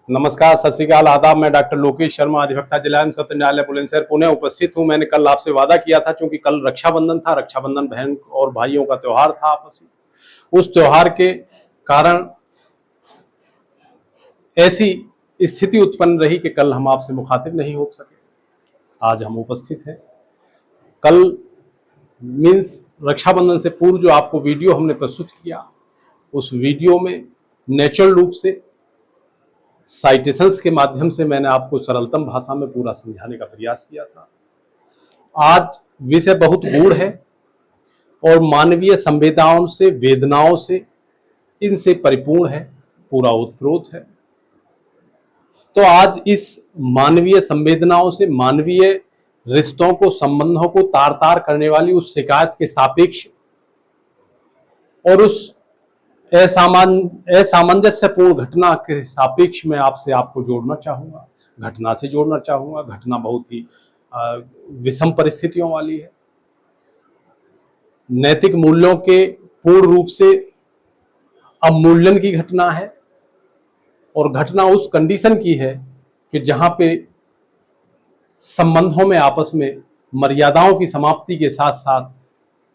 नमस्कार, सत श्री अकाल, आदाब। मैं डॉक्टर लोकेश शर्मा, अधिवक्ता जिला एवं सत्र न्यायालय बुलंदशहर पुणे उपस्थित हूं। मैंने कल आपसे वादा किया था, क्योंकि कल रक्षाबंधन था। रक्षाबंधन बहन और भाइयों का त्योहार था आपस में। उस त्योहार के कारण ऐसी स्थिति उत्पन्न रही कि कल हम आपसे मुखातिब नहीं हो सके। आज हम उपस्थित हैं। कल मीन्स रक्षाबंधन से पूर्व जो आपको वीडियो हमने प्रस्तुत किया, उस वीडियो में नेचुरल रूप से साइटेशंस के माध्यम से मैंने आपको सरलतम भाषा में पूरा समझाने का प्रयास किया था। आज विषय बहुत गूढ़ है और मानवीय संवेदनाओं से, वेदनाओं से, इनसे परिपूर्ण है, पूरा ओतप्रोत है। तो आज इस मानवीय संवेदनाओं से, मानवीय रिश्तों को, संबंधों को तार तार करने वाली उस शिकायत के सापेक्ष और उस असामंजस्यपूर्ण घटना के सापेक्ष में आपको जोड़ना चाहूंगा, घटना से जोड़ना चाहूंगा। घटना बहुत ही विषम परिस्थितियों वाली है, नैतिक मूल्यों के पूर्ण रूप से अवमूल्यन की घटना है। और घटना उस कंडीशन की है कि जहां पे संबंधों में आपस में मर्यादाओं की समाप्ति के साथ साथ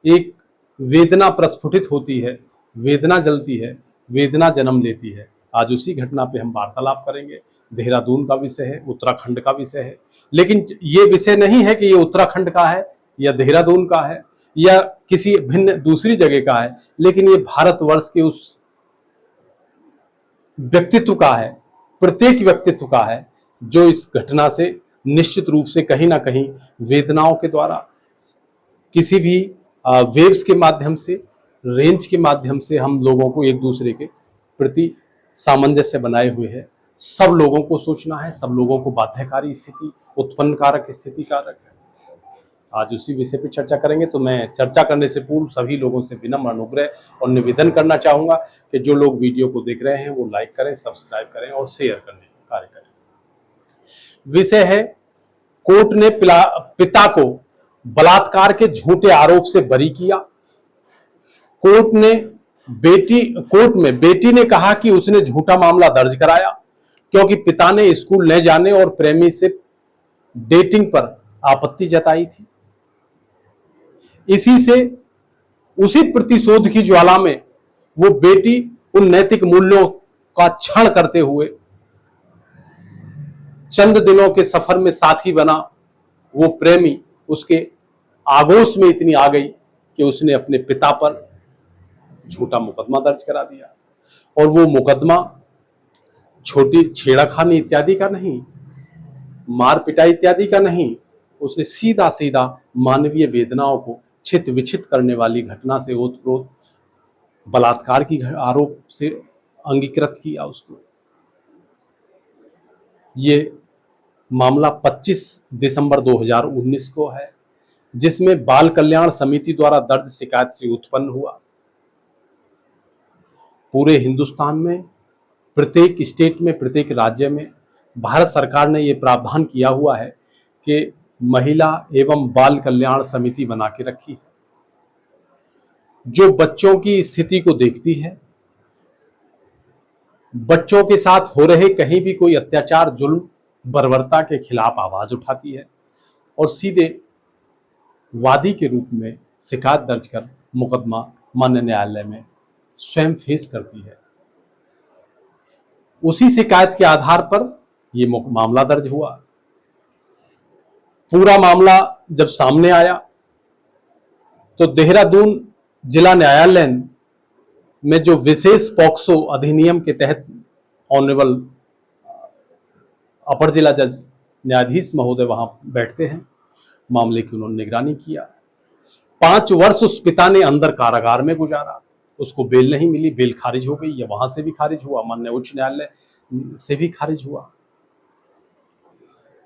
एक वेदना प्रस्फुटित होती है, वेदना जलती है, वेदना जन्म लेती है। आज उसी घटना पे हम वार्तालाप करेंगे। देहरादून का विषय है, उत्तराखंड का विषय है, लेकिन ये विषय नहीं है कि ये उत्तराखंड का है या देहरादून का है या किसी भिन्न दूसरी जगह का है, लेकिन ये भारतवर्ष के उस व्यक्तित्व का है, प्रत्येक व्यक्तित्व का है, जो इस घटना से निश्चित रूप से कहीं ना कहीं वेदनाओं के द्वारा, किसी भी वेव्स के माध्यम से, रेंज के माध्यम से हम लोगों को एक दूसरे के प्रति सामंजस्य बनाए हुए है। सब लोगों को सोचना है, सब लोगों को बाध्यकारी स्थिति, उत्पन्न कारक स्थिति कारक है। आज उसी विषय पर चर्चा करेंगे। तो मैं चर्चा करने से पूर्व सभी लोगों से विनम्र अनुग्रह और निवेदन करना चाहूंगा कि जो लोग वीडियो को देख रहे हैं वो लाइक करें, सब्सक्राइब करें और शेयर करने का कार्य करें। विषय है, कोर्ट ने पिता को बलात्कार के झूठे आरोप से बरी किया। कोर्ट में बेटी ने कहा कि उसने झूठा मामला दर्ज कराया क्योंकि पिता ने स्कूल न जाने और प्रेमी से डेटिंग पर आपत्ति जताई थी। उसी प्रतिशोध की ज्वाला में वो बेटी उन नैतिक मूल्यों का क्षण करते हुए चंद दिनों के सफर में साथी बना। वो प्रेमी उसके आगोश में इतनी आ गई कि उसने अपने पिता पर झूठा मुकदमा दर्ज करा दिया। और वो मुकदमा छोटी छेड़खानी इत्यादि का नहीं, मार पिटाई इत्यादि का नहीं, उसने सीधा सीधा मानवीय वेदनाओं को छित विछित करने वाली घटना से, ओतप्रोत बलात्कार की आरोप से अंगीकृत किया उसको। ये मामला 25 दिसंबर 2019 को है, जिसमें बाल कल्याण समिति द्वारा दर्ज शिकायत से उत्पन्न हुआ। पूरे हिंदुस्तान में प्रत्येक स्टेट में, प्रत्येक राज्य में भारत सरकार ने ये प्रावधान किया हुआ है कि महिला एवं बाल कल्याण समिति बना के रखी है, जो बच्चों की स्थिति को देखती है, बच्चों के साथ हो रहे कहीं भी कोई अत्याचार, जुल्म, बर्बरता के खिलाफ आवाज उठाती है और सीधे वादी के रूप में शिकायत दर्ज कर मुकदमा माननीय न्यायालय में स्वयं फेस करती है। उसी शिकायत के आधार पर यह मामला दर्ज हुआ। पूरा मामला जब सामने आया तो देहरादून जिला न्यायालय में जो विशेष पॉक्सो अधिनियम के तहत ऑनरेबल अपर जिला जज न्यायाधीश महोदय वहां बैठते हैं, मामले की उन्होंने निगरानी किया। 5 वर्ष उस पिता ने अंदर कारागार में गुजारा। उसको बेल नहीं मिली, बेल खारिज हो गई, या वहां से भी खारिज हुआ, माननीय उच्च न्यायालय से भी खारिज हुआ।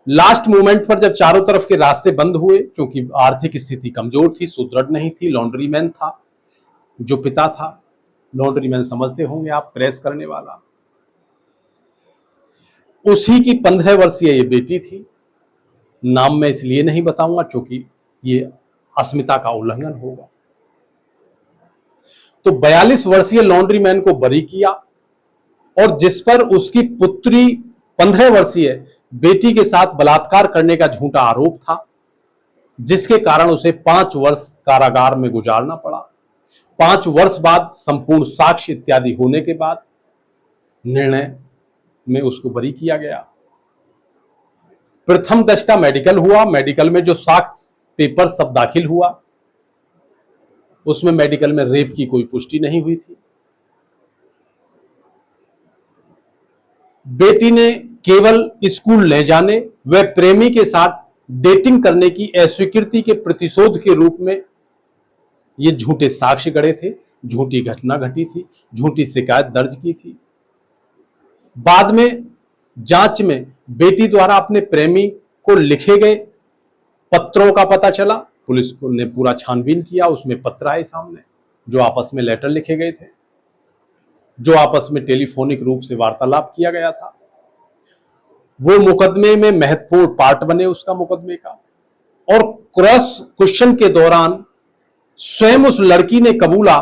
लास्ट मोमेंट पर जब चारों तरफ के रास्ते बंद हुए, क्योंकि आर्थिक स्थिति कमजोर थी, सुदृढ़ नहीं थी, लॉन्ड्रीमैन था जो पिता था। लॉन्ड्रीमैन समझते होंगे आप, प्रेस करने वाला। उसी की 15 वर्षीय ये बेटी थी। नाम मैं इसलिए नहीं बताऊंगा क्योंकि ये अस्मिता का उल्लंघन होगा। तो 42 वर्षीय लॉन्ड्रीमैन को बरी किया और जिस पर उसकी पुत्री 15 वर्षीय बेटी के साथ बलात्कार करने का झूठा आरोप था, जिसके कारण उसे 5 वर्ष कारागार में गुजारना पड़ा। 5 वर्ष बाद संपूर्ण साक्ष्य इत्यादि होने के बाद निर्णय में उसको बरी किया गया। प्रथम दृष्टया मेडिकल हुआ। मेडिकल में जो साक्ष्य पेपर सब दाखिल हुआ, उसमें मेडिकल में रेप की कोई पुष्टि नहीं हुई थी। बेटी ने केवल स्कूल ले जाने व प्रेमी के साथ डेटिंग करने की अस्वीकृति के प्रतिशोध के रूप में ये झूठे साक्ष्य गढ़े थे, झूठी घटना घटी थी, झूठी शिकायत दर्ज की थी। बाद में जांच में बेटी द्वारा अपने प्रेमी को लिखे गए पत्रों का पता चला। पुलिस को ने पूरा छानबीन किया, उसमें पत्र आए सामने, जो आपस में लेटर लिखे गए थे, जो आपस में टेलीफोनिक रूप से वार्तालाप किया गया था। वो मुकदमे में महत्वपूर्ण पार्ट बने उसका मुकदमे का। और क्रॉस क्वेश्चन के दौरान स्वयं उस लड़की ने कबूला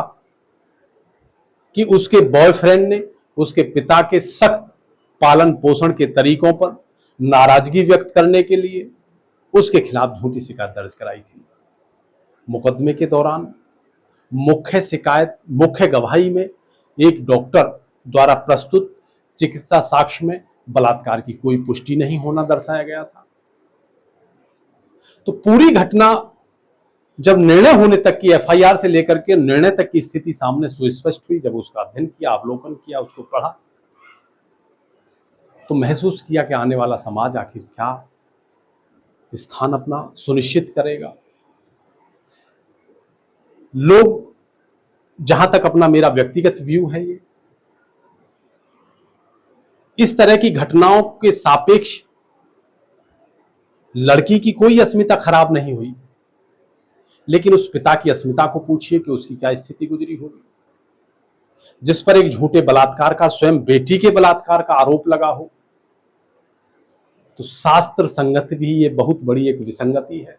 कि उसके बॉयफ्रेंड ने उसके पिता के सख्त पालन पोषण के तरीकों पर नाराजगी व्यक्त करने के लिए उसके खिलाफ झूठी शिकायत दर्ज कराई थी। मुकदमे के दौरान मुख्य गवाही में एक डॉक्टर द्वारा प्रस्तुत चिकित्सा साक्ष्य में बलात्कार की कोई पुष्टि नहीं होना दर्शाया गया था। तो पूरी घटना जब निर्णय होने तक की, एफआईआर से लेकर के निर्णय तक की स्थिति सामने सुस्पष्ट हुई, जब उसका अध्ययन किया, अवलोकन किया, उसको पढ़ा, तो महसूस किया कि आने वाला समाज आखिर क्या स्थान अपना सुनिश्चित करेगा। लोग, जहां तक अपना मेरा व्यक्तिगत व्यू है, ये इस तरह की घटनाओं के सापेक्ष लड़की की कोई अस्मिता खराब नहीं हुई, लेकिन उस पिता की अस्मिता को पूछिए कि उसकी क्या स्थिति गुजरी होगी, जिस पर एक झूठे बलात्कार का, स्वयं बेटी के बलात्कार का आरोप लगा हो। तो शास्त्र संगत भी ये बहुत बड़ी एक विसंगति है,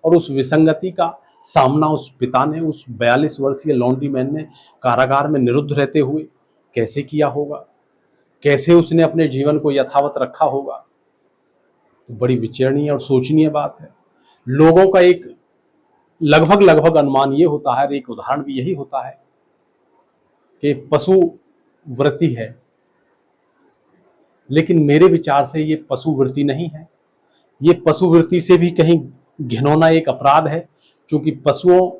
और उस विसंगति का सामना उस पिता ने, उस 42 वर्षीय लॉन्ड्री मैन ने कारागार में निरुद्ध रहते हुए कैसे किया होगा, कैसे उसने अपने जीवन को यथावत रखा होगा। तो बड़ी विचारणीय और सोचनीय बात है। लोगों का एक लगभग अनुमान ये होता है, एक उदाहरण भी यही होता है कि पशु वृत्ति है, लेकिन मेरे विचार से ये पशु वृत्ति नहीं है। ये पशु वृत्ति से भी कहीं घिनौना एक अपराध है, क्योंकि पशुओं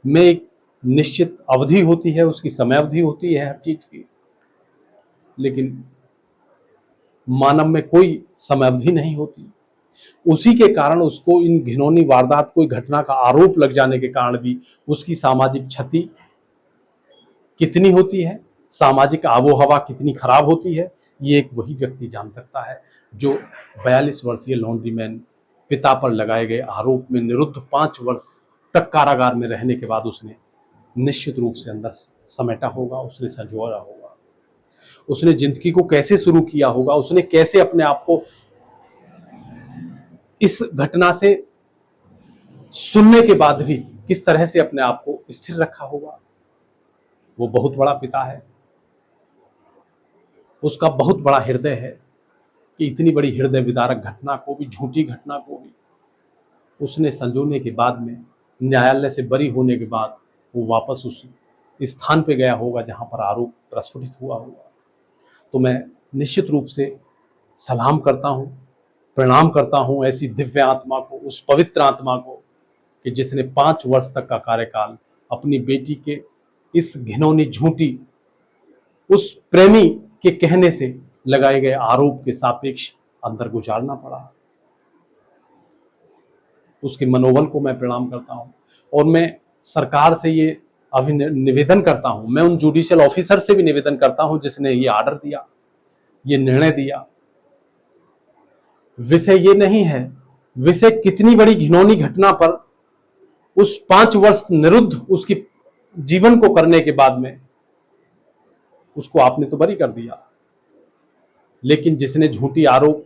में एक निश्चित अवधि होती है, उसकी समय अवधि होती है हर चीज की, लेकिन मानव में कोई समय अवधि नहीं होती। उसी के कारण उसको इन घिनौनी वारदात, कोई घटना का आरोप लग जाने के कारण भी उसकी सामाजिक क्षति कितनी होती है, सामाजिक आबोहवा कितनी खराब होती है, ये एक वही व्यक्ति जान सकता है जो 42 वर्षीय लॉन्ड्रीमैन पिता पर लगाए गए आरोप में निरुद्ध 5 वर्ष तक कारागार में रहने के बाद उसने निश्चित रूप से अंदर समेटा होगा, उसने संजोया होगा, उसने जिंदगी को कैसे शुरू किया होगा, उसने कैसे अपने आप को इस घटना से सुनने के बाद भी किस तरह से अपने आप को स्थिर रखा होगा। वो बहुत बड़ा पिता है, उसका बहुत बड़ा हृदय है कि इतनी बड़ी हृदय विदारक घटना को भी, झूठी घटना को भी उसने संजोने के बाद में, न्यायालय से बरी होने के बाद वो वापस उस स्थान पे गया होगा जहां पर आरोप प्रस्फुटित हुआ होगा। तो मैं निश्चित रूप से सलाम करता हूं, प्रणाम करता हूं ऐसी दिव्य आत्मा को, उस पवित्र आत्मा को, कि जिसने 5 वर्ष तक का कार्यकाल अपनी बेटी के इस घिनौनी, झूठी, उस प्रेमी के कहने से लगाए गए आरोप के सापेक्ष अंदर गुजारना पड़ा। उसके मनोबल को मैं प्रणाम करता हूं, और मैं सरकार से ये निवेदन करता हूं, मैं उन जुडिशियल ऑफिसर से भी निवेदन करता हूं जिसने ये आर्डर दिया, ये निर्णय दिया। विषय ये नहीं है, विषय कितनी बड़ी घिनौनी घटना पर उस 5 वर्ष निरुद्ध उसकी जीवन को करने के बाद में उसको आपने तो बरी कर दिया, लेकिन जिसने झूठी आरोप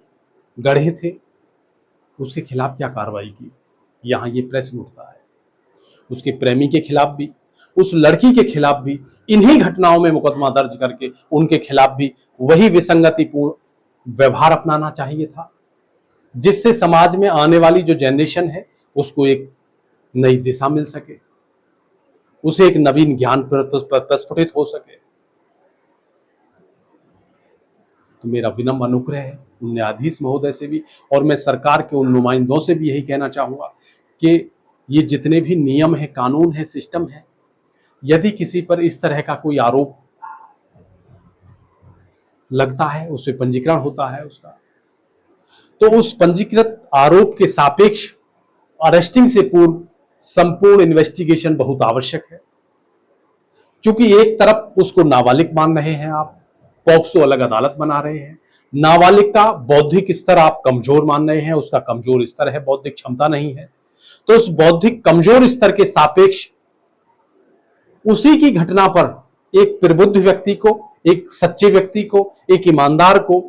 गढ़े थे उसके खिलाफ क्या कार्रवाई की, यहां ये प्रश्न उठता है। उसके प्रेमी के खिलाफ भी, उस लड़की के खिलाफ भी इन्हीं घटनाओं में मुकदमा दर्ज करके उनके खिलाफ भी वही विसंगतिपूर्ण व्यवहार अपनाना चाहिए था, जिससे समाज में आने वाली जो जनरेशन है उसको एक नई दिशा मिल सके, उसे एक नवीन ज्ञान प्रस्फुटित हो सके। तो मेरा विनम्र अनुग्रह है उन न्यायाधीश महोदय से भी, और मैं सरकार के उन नुमाइंदों से भी यही कहना चाहूंगा कि ये जितने भी नियम है, कानून है, सिस्टम है, यदि किसी पर इस तरह का कोई आरोप लगता है, उस पर पंजीकरण होता है उसका, तो उस पंजीकृत आरोप के सापेक्ष अरेस्टिंग से पूर्व संपूर्ण इन्वेस्टिगेशन बहुत आवश्यक है। क्योंकि एक तरफ उसको नाबालिग मान रहे हैं आप, पॉक्सो अलग अदालत बना रहे हैं, नाबालिग का बौद्धिक स्तर आप कमजोर मान रहे हैं, उसका कमजोर स्तर है, बौद्धिक क्षमता नहीं है, तो उस बौद्धिक कमजोर स्तर के सापेक्ष उसी की घटना पर एक प्रबुद्ध व्यक्ति को, एक सच्चे व्यक्ति को, एक ईमानदार को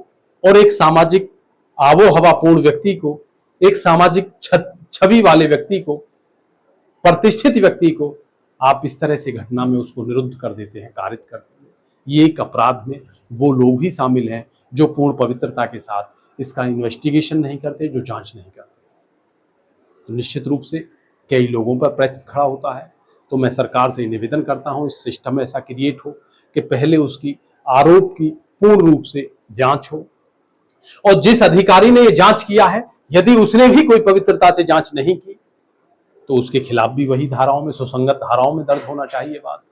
और एक सामाजिक आबो हवापूर्ण व्यक्ति को, एक सामाजिक छवि वाले व्यक्ति को, प्रतिष्ठित व्यक्ति को आप इस तरह से घटना में उसको निरुद्ध कर देते हैं, कारित कर देते हैं। ये एक अपराध में वो लोग ही शामिल हैं जो पूर्ण पवित्रता के साथ इसका इन्वेस्टिगेशन नहीं करते, जो जांच नहीं करते। तो निश्चित रूप से कई लोगों पर प्रश्न खड़ा होता है। तो मैं सरकार से निवेदन करता हूं, इस सिस्टम ऐसा क्रिएट हो कि पहले उसकी आरोप की पूर्ण रूप से जांच हो, और जिस अधिकारी ने ये जांच किया है यदि उसने भी कोई पवित्रता से जांच नहीं की तो उसके खिलाफ भी वही धाराओं में, सुसंगत धाराओं में दर्ज होना चाहिए बात।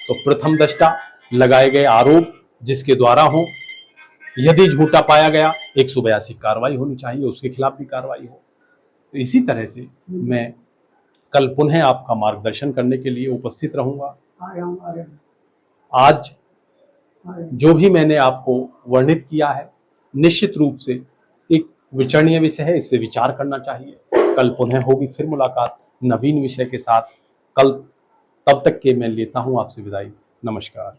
तो प्रथम दृष्टा लगाए गए आरोप जिसके द्वारा हो, यदि झूठा पाया गया 182 कार्रवाई होनी चाहिए, उसके खिलाफ भी कार्रवाई हो। तो इसी तरह से मैं कल पुनः आपका मार्गदर्शन करने के लिए उपस्थित रहूंगा। आज जो भी मैंने आपको वर्णित किया है निश्चित रूप से एक विचारणीय विषय है, इस पर विचार करना चाहिए। कल पुनः होगी फिर मुलाकात नवीन विषय के साथ। कल तब तक के मैं लेता हूं आपसे विदाई। नमस्कार।